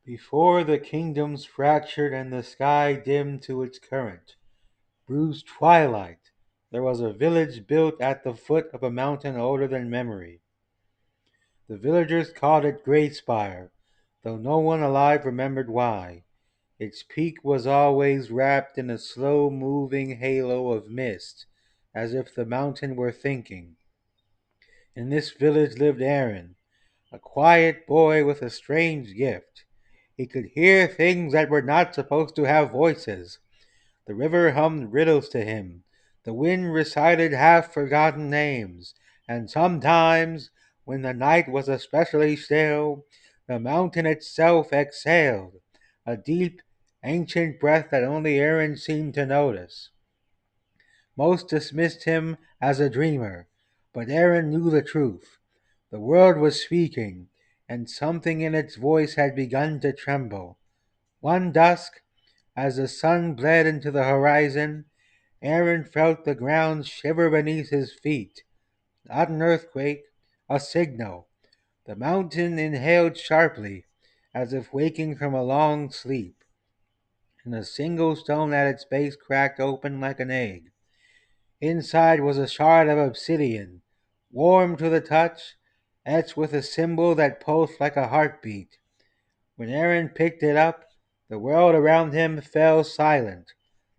Before the kingdoms fractured and the sky dimmed to its current, bruised twilight, there was a village built at the foot of a mountain older than memory. The villagers called it Greyspire, though no one alive remembered why. Its peak was always wrapped in a slow-moving halo of mist, as if the mountain were thinking. In this village lived Aren, a quiet boy with a strange gift. He could hear things that were not supposed to have voices. The river hummed riddles to him. The wind recited half-forgotten names. And sometimes, when the night was especially still, the mountain itself exhaled, a deep, ancient breath that only Aaron seemed to notice. Most dismissed him as a dreamer, but Aaron knew the truth. The world was speaking, and something in its voice had begun to tremble. One dusk, as the sun bled into the horizon, Aaron felt the ground shiver beneath his feet. Not an earthquake, a signal. The mountain inhaled sharply, as if waking from a long sleep, and a single stone at its base cracked open like an egg. Inside was a shard of obsidian, warm to the touch, etched with a symbol that pulsed like a heartbeat. When Aaron picked it up, the world around him fell silent.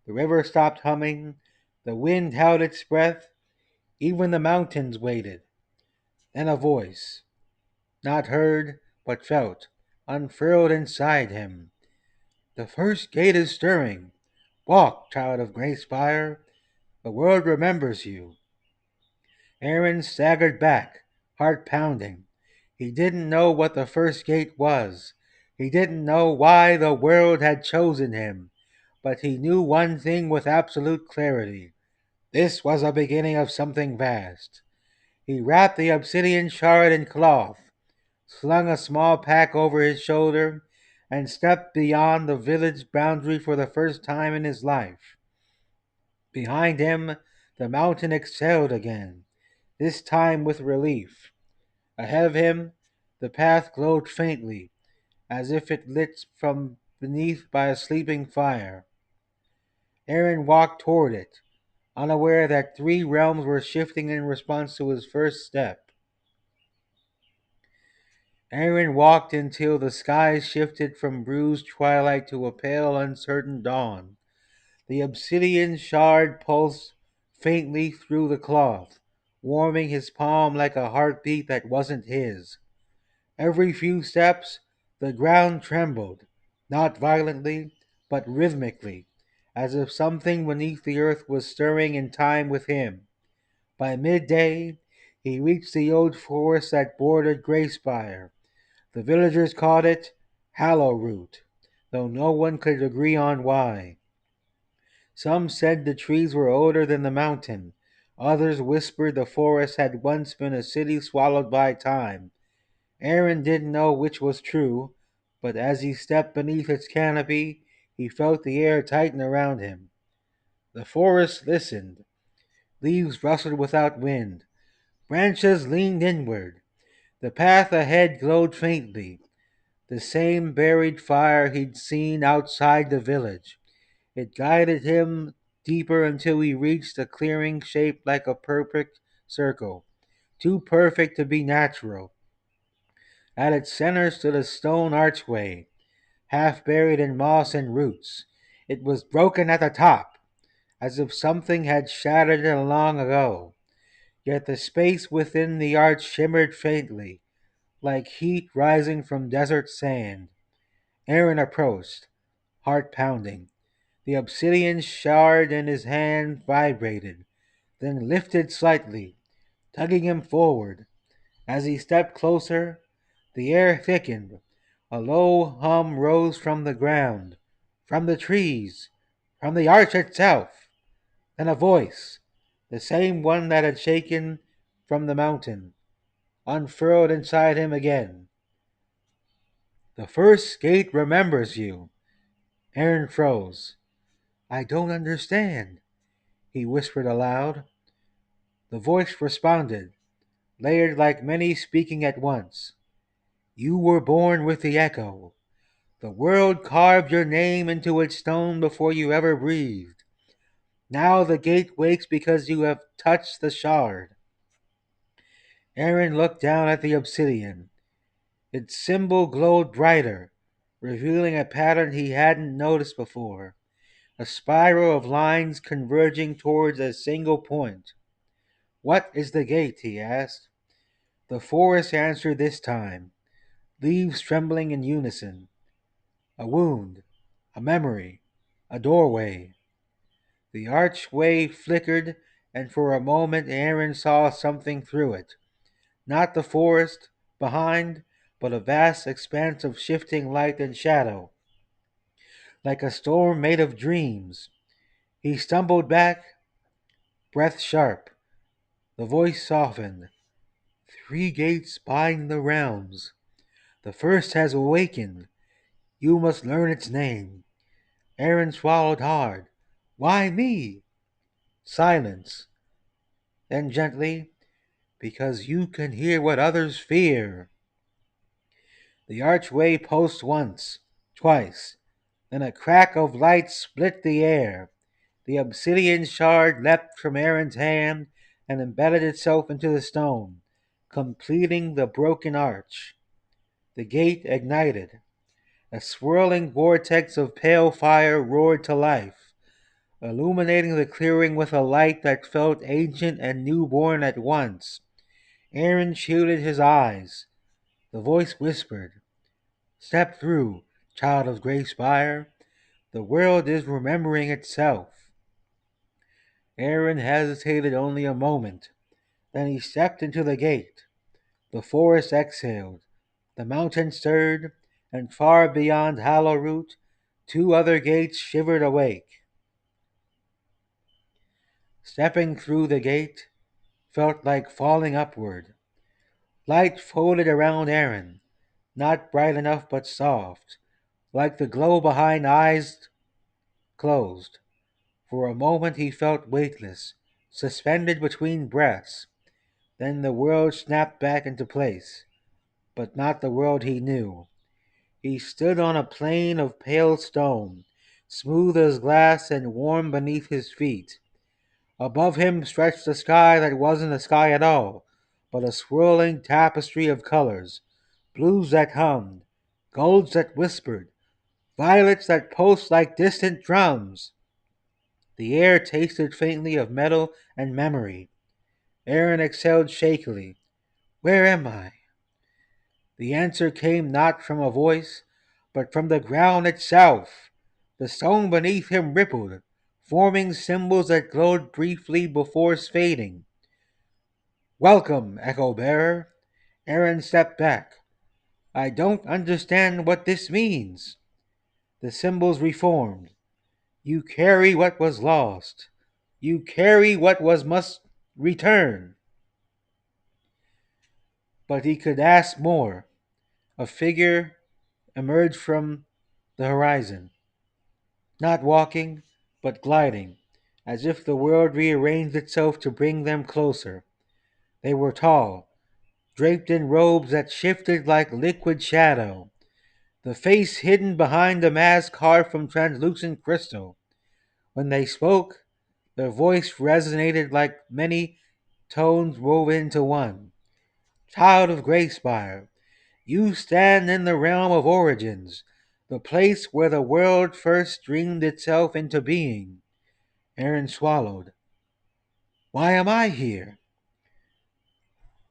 The river stopped humming, the wind held its breath, even the mountains waited. Then a voice, not heard, but felt, unfurled inside him. The first gate is stirring. Walk, child of Greyspire. The world remembers you. Aaron staggered back, heart pounding. He didn't know what the first gate was. He didn't know why the world had chosen him. But he knew one thing with absolute clarity. This was the beginning of something vast. He wrapped the obsidian shard in cloth, slung a small pack over his shoulder, and stepped beyond the village boundary for the first time in his life. Behind him, the mountain exhaled again, this time with relief. Ahead of him, the path glowed faintly, as if it lit from beneath by a sleeping fire. Aaron walked toward it, unaware that three realms were shifting in response to his first step. Aaron walked until the sky shifted from bruised twilight to a pale, uncertain dawn. The obsidian shard pulsed faintly through the cloth, warming his palm like a heartbeat that wasn't his. Every few steps, the ground trembled, not violently, but rhythmically, as if something beneath the earth was stirring in time with him. By midday, he reached the old forest that bordered Greyspire. The villagers called it Hallow Root, though no one could agree on why. Some said the trees were older than the mountain. Others whispered the forest had once been a city swallowed by time. Aaron didn't know which was true, but as he stepped beneath its canopy, he felt the air tighten around him. The forest listened. Leaves rustled without wind. Branches leaned inward. The path ahead glowed faintly, the same buried fire he'd seen outside the village. It guided him deeper until he reached a clearing shaped like a perfect circle, too perfect to be natural. At its center stood a stone archway, half buried in moss and roots. It was broken at the top, as if something had shattered it long ago. Yet the space within the arch shimmered faintly, like heat rising from desert sand. Aaron approached, heart pounding. The obsidian shard in his hand vibrated, then lifted slightly, tugging him forward. As he stepped closer, the air thickened. A low hum rose from the ground, from the trees, from the arch itself. Then a voice, the same one that had shaken from the mountain, unfurled inside him again. The first gate remembers you. Aaron froze. I don't understand, he whispered aloud. The voice responded, layered like many speaking at once. You were born with the echo. The world carved your name into its stone before you ever breathed. Now the gate wakes because you have touched the shard. Aren looked down at the obsidian. Its symbol glowed brighter, revealing a pattern he hadn't noticed before. A spiral of lines converging towards a single point. What is the gate? He asked. The forest answered this time, leaves trembling in unison. A wound, a memory, a doorway. The archway flickered, and for a moment Aaron saw something through it. Not the forest behind, but a vast expanse of shifting light and shadow, like a storm made of dreams. He stumbled back, breath sharp. The voice softened. Three gates bind the realms. The first has awakened. You must learn its name. Aaron swallowed hard. Why me? Silence. Then gently, because you can hear what others fear. The archway pulsed once, twice. Then a crack of light split the air. The obsidian shard leapt from Aaron's hand and embedded itself into the stone, completing the broken arch. The gate ignited. A swirling vortex of pale fire roared to life, illuminating the clearing with a light that felt ancient and newborn at once. Aaron shielded his eyes. The voice whispered, Step through, child of Greyspire. The world is remembering itself. Aaron hesitated only a moment. Then he stepped into the gate. The forest exhaled. The mountain stirred, and far beyond Hollowroot, two other gates shivered awake. Stepping through the gate felt like falling upward. Light folded around Aaron, not bright enough but soft, like the glow behind eyes closed. For a moment he felt weightless, suspended between breaths. Then the world snapped back into place, but not the world he knew. He stood on a plain of pale stone, smooth as glass and warm beneath his feet. Above him stretched a sky that wasn't a sky at all, but a swirling tapestry of colors, blues that hummed, golds that whispered, violets that pulsed like distant drums. The air tasted faintly of metal and memory. Aaron exhaled shakily. Where am I? The answer came not from a voice, but from the ground itself. The stone beneath him rippled, forming symbols that glowed briefly before fading. Welcome, Echo Bearer. Aaron stepped back. I don't understand what this means. The symbols reformed. You carry what was lost. You carry what was must return. But he could ask more. A figure emerged from the horizon, not walking, but gliding, as if the world rearranged itself to bring them closer. They were tall, draped in robes that shifted like liquid shadow, the face hidden behind a mask carved from translucent crystal. When they spoke, their voice resonated like many tones woven into one. Child of Greyspire, you stand in the realm of origins, the place where the world first dreamed itself into being. Aaron swallowed. Why am I here?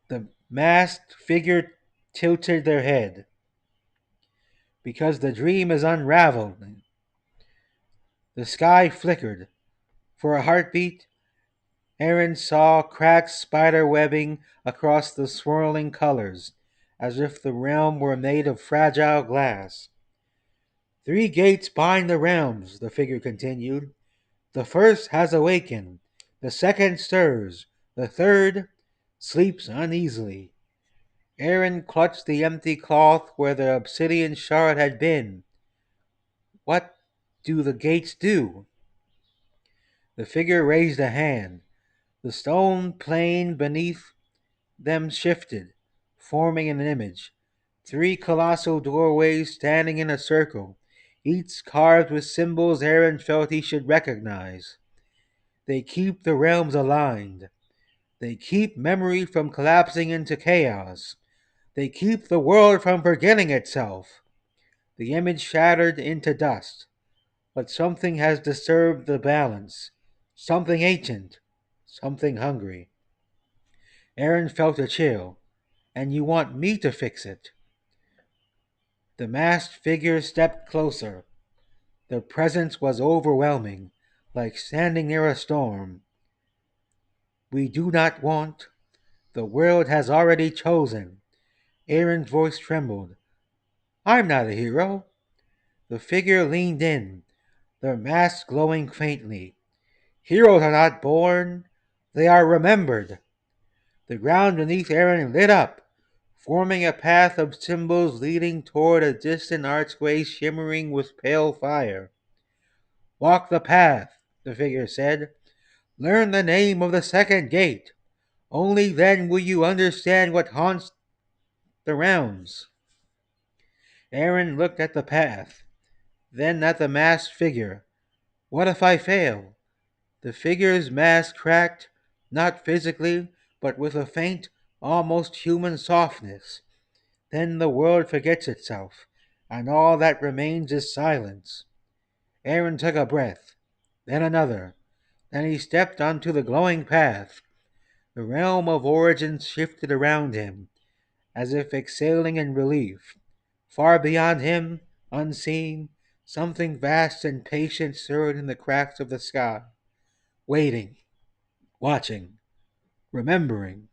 The masked figure tilted their head. Because the dream is unraveling. The sky flickered. For a heartbeat, Aaron saw cracked spider webbing across the swirling colors, as if the realm were made of fragile glass. Three gates bind the realms, the figure continued. The first has awakened, the second stirs, the third sleeps uneasily. Aaron clutched the empty cloth where the obsidian shard had been. What do the gates do? The figure raised a hand. The stone plane beneath them shifted, forming an image. Three colossal doorways standing in a circle, each carved with symbols Aren felt he should recognize. They keep the realms aligned. They keep memory from collapsing into chaos. They keep the world from forgetting itself. The image shattered into dust, but something has disturbed the balance. Something ancient. Something hungry. Aren felt a chill. And you want me to fix it? The masked figure stepped closer. The presence was overwhelming, like standing near a storm. We do not want. The world has already chosen. Aren's voice trembled. I'm not a hero. The figure leaned in, their mask glowing faintly. Heroes are not born, they are remembered. The ground beneath Aren lit up, forming a path of symbols leading toward a distant archway shimmering with pale fire. Walk the path, the figure said. Learn the name of the second gate. Only then will you understand what haunts the realms. Aren looked at the path, then at the masked figure. What if I fail? The figure's mask cracked, not physically, but with a faint, almost human softness. Then the world forgets itself, and all that remains is silence. Aren took a breath, then another. Then he stepped onto the glowing path. The realm of origins shifted around him, as if exhaling in relief. Far beyond him, unseen, something vast and patient stirred in the cracks of the sky, waiting, watching, remembering.